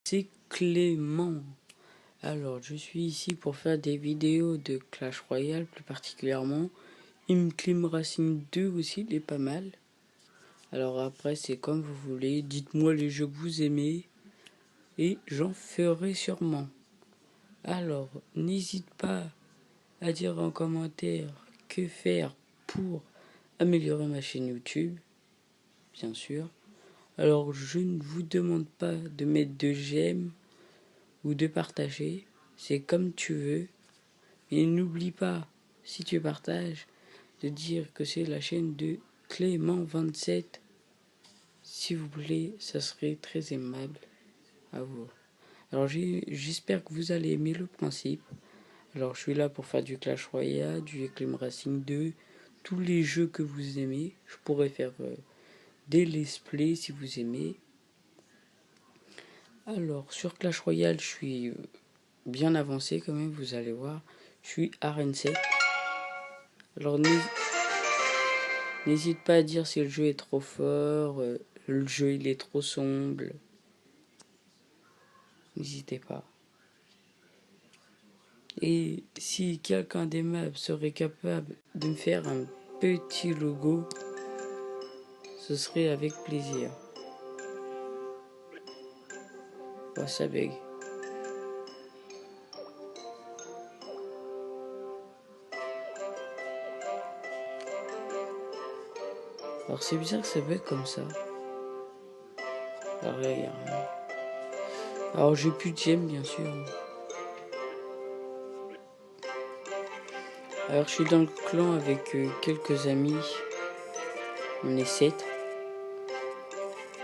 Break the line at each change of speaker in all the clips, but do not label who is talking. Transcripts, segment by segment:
C'est Clément. Alors, je suis ici pour faire des vidéos de Clash Royale, plus particulièrement. Clim Racing 2 aussi, il est pas mal. Alors après, c'est comme vous voulez. Dites-moi les jeux que vous aimez et j'en ferai sûrement. Alors, n'hésite pas à dire en commentaire que faire pour améliorer ma chaîne YouTube, bien sûr. Alors, je ne vous demande pas de mettre de j'aime ou de partager, c'est comme tu veux. Et n'oublie pas, si tu partages, de dire que c'est la chaîne de Clément27. S'il vous plaît, ça serait très aimable à vous. Alors j'espère que vous allez aimer le principe. Alors je suis là pour faire du Clash Royale, du Clim Racing 2, tous les jeux que vous aimez. Je pourrais faire des let's play si vous aimez. Alors sur Clash Royale, je suis bien avancé quand même, vous allez voir. Je suis Arène 7. Alors n'hésite pas à dire si le jeu est trop fort, le jeu il est trop sombre. N'hésitez pas. Et si quelqu'un des maps serait capable de me faire un petit logo, ce serait avec plaisir. Oh, ça bug. Alors c'est bizarre que ça bug comme ça. Alors, regarde. Alors j'ai plus de gemmes bien sûr. Alors je suis dans le clan avec quelques amis. On est 7.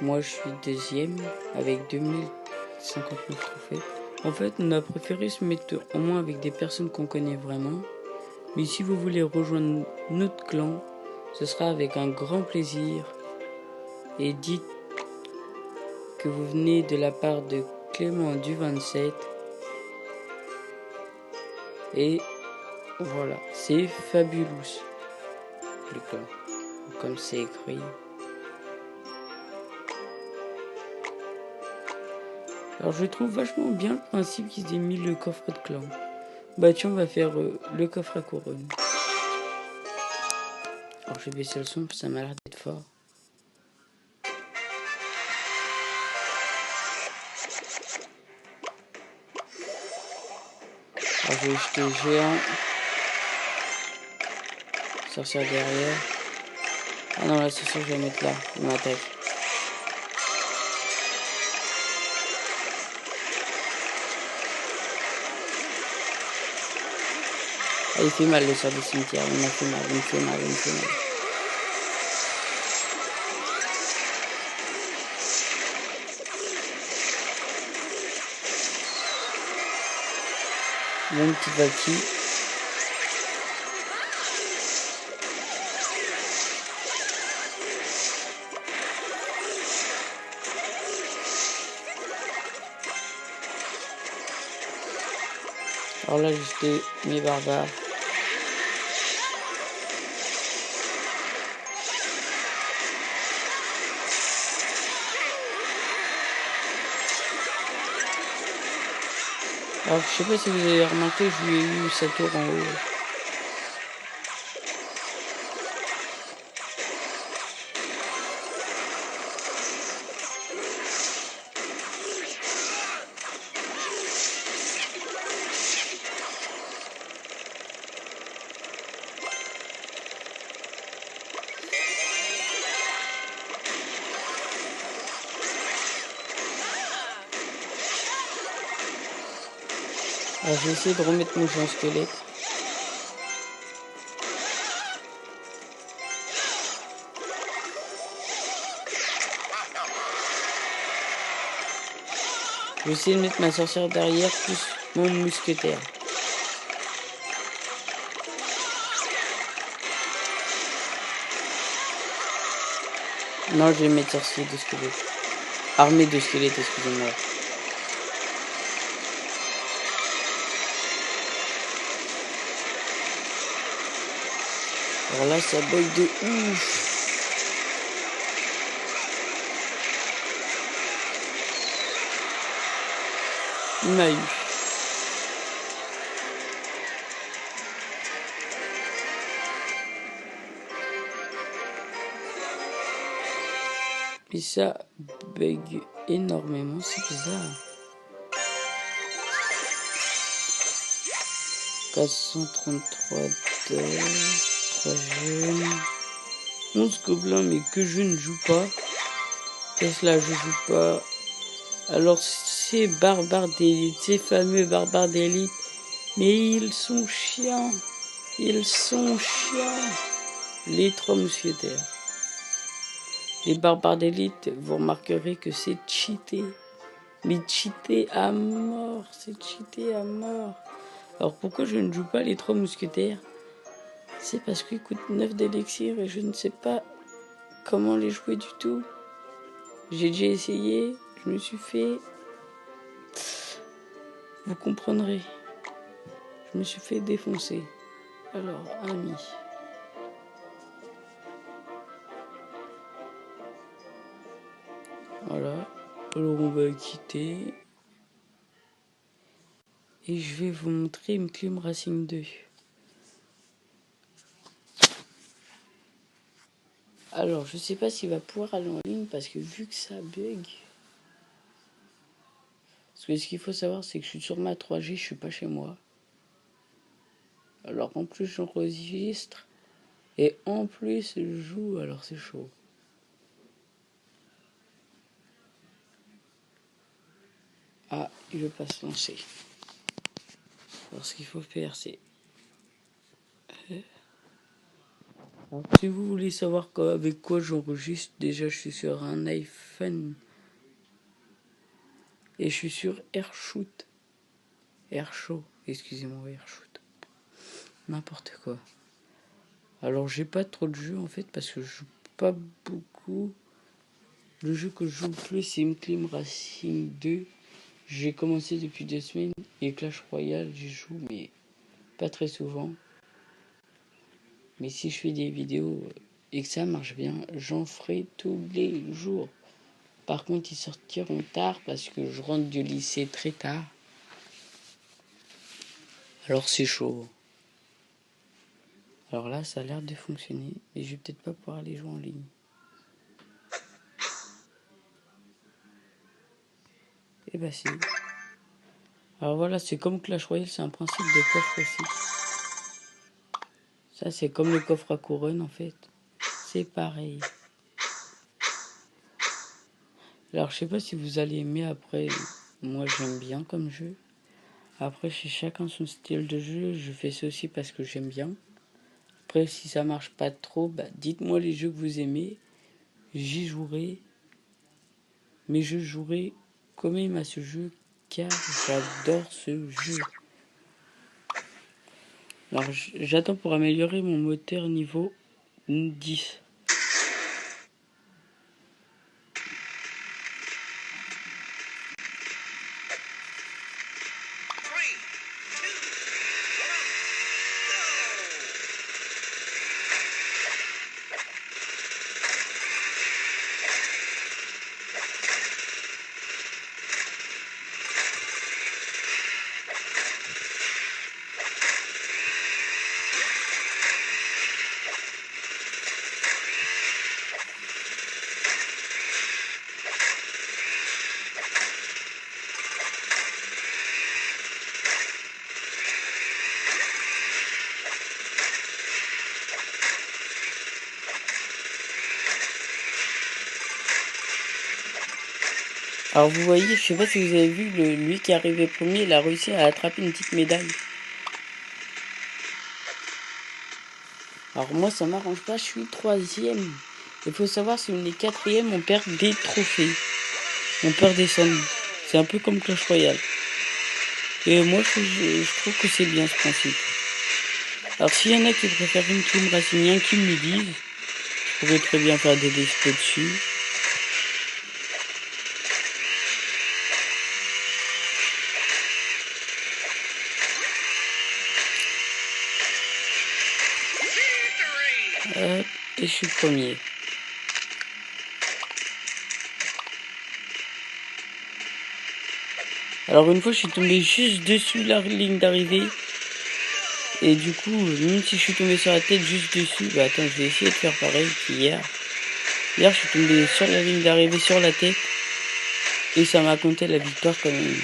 Moi je suis deuxième avec 2059 trophées. En fait on a préféré se mettre au moins avec des personnes qu'on connaît vraiment. Mais si vous voulez rejoindre notre clan, ce sera avec un grand plaisir. Et dites que vous venez de la part de Clément du 27. Et voilà, c'est Fabulous. Le clan, comme c'est écrit. Alors je trouve vachement bien le principe qu'ils aient mis le coffre de clan. Bah tiens, on va faire le coffre à couronne. Alors je vais baisser le son, ça m'a l'air d'être fort. Alors je vais jeter géant. Sorcière derrière. Ah non, la sorcière je vais mettre là, il m'attaque. Ah, il fait mal le sort du cimetière, il m'a fait mal, il me fait mal, il me fait mal. Il y a une petite Valkyrie. Alors là, j'ai jeté mes barbares. Alors je sais pas si vous avez remarqué, je lui ai eu sa tour en haut. Alors je vais essayer de remettre mon géant squelette. Je vais essayer de mettre ma sorcière derrière plus mon mousquetaire. Non, je vais mettre sorcier de squelette. Armée de squelette, excusez-moi. Alors là, ça bug de ouf. Il m'a eu. Et ça bug énormément, c'est bizarre. 433 de 3 jeunes. 11 gobelins, mais que je ne joue pas. Tesla, je joue pas. Alors, ces barbares d'élite, ces fameux barbares d'élite, mais ils sont chiants. Ils sont chiants. Les 3 mousquetaires. Les barbares d'élite, vous remarquerez que c'est cheaté. Mais cheaté à mort. C'est cheaté à mort. Alors, pourquoi je ne joue pas les 3 mousquetaires? C'est parce qu'ils coûtent 9 d'élixir et je ne sais pas comment les jouer du tout. J'ai déjà essayé, je me suis fait... Vous comprendrez. Je me suis fait défoncer. Alors, amis. Voilà. Alors, on va quitter. Et je vais vous montrer une Clim Racing 2. Alors, je sais pas s'il va pouvoir aller en ligne parce que vu que ça bug... Parce que ce qu'il faut savoir, c'est que je suis sur ma 3G, je suis pas chez moi. Alors, en plus, j'enregistre. Et en plus, je joue, alors c'est chaud. Ah, il veut pas se lancer. Alors, ce qu'il faut faire, c'est... Alors, si vous voulez savoir avec quoi j'enregistre, déjà, je suis sur un iPhone. Et je suis sur AirShoot. AirShow, excusez-moi, AirShoot. N'importe quoi. Alors, j'ai pas trop de jeux, en fait, parce que je joue pas beaucoup. Le jeu que je joue le plus, c'est Clim Racing 2. J'ai commencé depuis 2 semaines. Et Clash Royale, j'y joue, mais pas très souvent. Mais si je fais des vidéos et que ça marche bien, j'en ferai tous les jours. Par contre, ils sortiront tard parce que je rentre du lycée très tard. Alors c'est chaud. Alors là, ça a l'air de fonctionner. Mais je vais peut-être pas pouvoir aller jouer en ligne. Et bah si. Alors voilà, c'est comme Clash Royale, c'est un principe de coffre aussi. Ça, c'est comme le coffre à couronne en fait. C'est pareil. Alors je sais pas si vous allez aimer après. Moi j'aime bien comme jeu. Après, chez chacun son style de jeu. Je fais ça aussi parce que j'aime bien. Après, si ça marche pas trop, bah, dites-moi les jeux que vous aimez. J'y jouerai. Mais je jouerai quand même à ce jeu car j'adore ce jeu. Alors, j'attends pour améliorer mon moteur niveau 10. Alors vous voyez, je sais pas si vous avez vu, lui qui est arrivé premier, il a réussi à attraper une petite médaille. Alors moi ça m'arrange pas, je suis 3e. Il faut savoir si on est 4e, on perd des trophées. On perd des sommes. C'est un peu comme Clash Royale. Et moi je trouve que c'est bien ce principe. Alors s'il y en a qui préfèrent une Clim Racing 1, qui me le disent. Je pourrais très bien faire des displays dessus. Et je suis premier. Alors une fois je suis tombé juste dessus la ligne d'arrivée. Et du coup, même si je suis tombé sur la tête juste dessus, bah attends, je vais essayer de faire pareil qu'hier. Hier je suis tombé sur la ligne d'arrivée sur la tête. Et ça m'a compté la victoire quand même.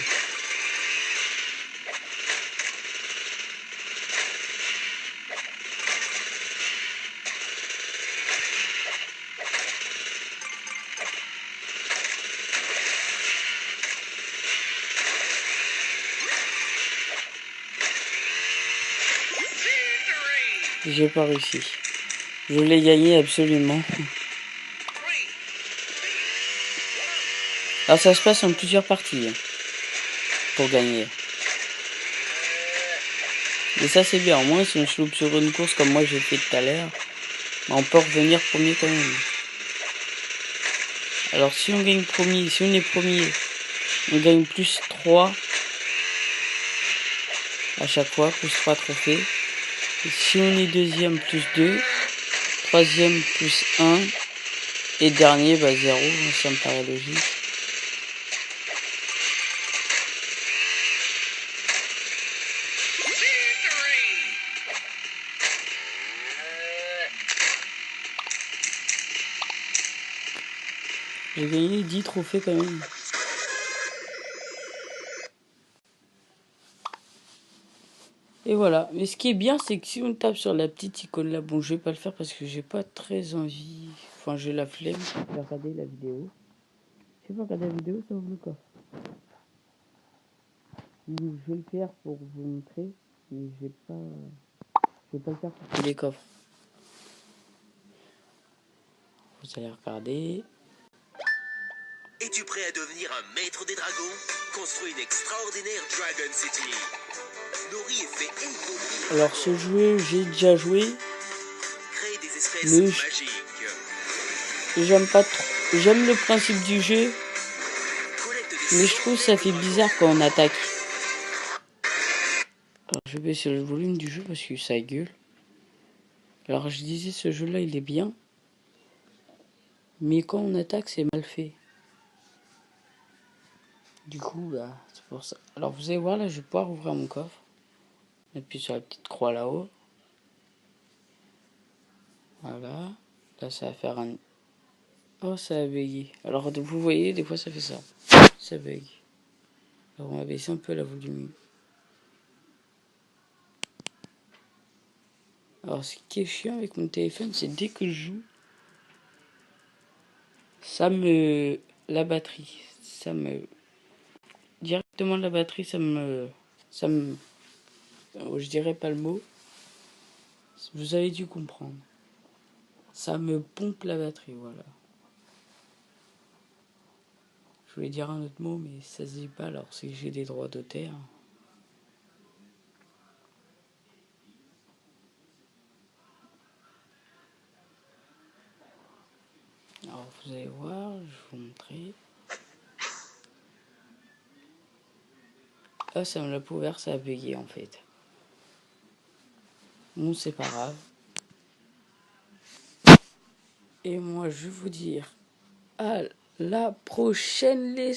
J'ai pas réussi. Je l'ai gagné absolument. Alors ça se passe en plusieurs parties pour gagner. Et ça c'est bien, au moins si on se loupe sur une course comme moi j'ai fait tout à l'heure, on peut revenir premier quand même. Alors si on gagne premier, si on est premier, on gagne plus 3 à chaque fois, plus 3 trophées. Et si on est deuxième, plus 2, troisième, plus 1, et dernier, bah 0, ça me paraît logique. J'ai gagné 10 trophées quand même. Et voilà. Mais ce qui est bien, c'est que si on tape sur la petite icône là, bon, je vais pas le faire parce que j'ai pas très envie. Enfin, j'ai la flemme de regarder la vidéo. Je vais pas regarder la vidéo, ça ouvre le coffre. Je vais le faire pour vous montrer, mais je vais pas le faire pour tous les coffres. Vous allez regarder.
Es-tu prêt à devenir un maître des dragons? Construis une extraordinaire Dragon City. Nourris et fais évoluer.
Alors ce jeu, j'ai déjà joué.
Crée des espèces
Mais
magiques.
j'aime pas trop. J'aime le principe du jeu, mais je trouve que ça fait bizarre quand on attaque. Alors je vais baisser le volume du jeu parce que ça gueule. Alors je disais, ce jeu-là, il est bien. Mais quand on attaque, c'est mal fait. Du coup, bah, c'est pour ça. Alors vous allez voir, là, je vais pouvoir ouvrir mon coffre. Appuie sur la petite croix là-haut. Voilà. Là, ça va faire un... Oh, ça a bugué. Alors vous voyez, des fois, ça fait ça. Ça bug. Alors on va baisser un peu la volume. Alors ce qui est chiant avec mon téléphone, c'est dès que je joue, la batterie, directement la batterie, je dirais pas le mot, vous avez dû comprendre. Ça me pompe la batterie, voilà. Je voulais dire un autre mot, mais ça se dit pas, alors c'est que j'ai des droits d'auteur. Alors vous allez voir, je vais vous montrer. Ah, ça me l'a pas ouvert, ça a bugué en fait. Bon, c'est pas grave. Et moi, je vais vous dire à la prochaine, les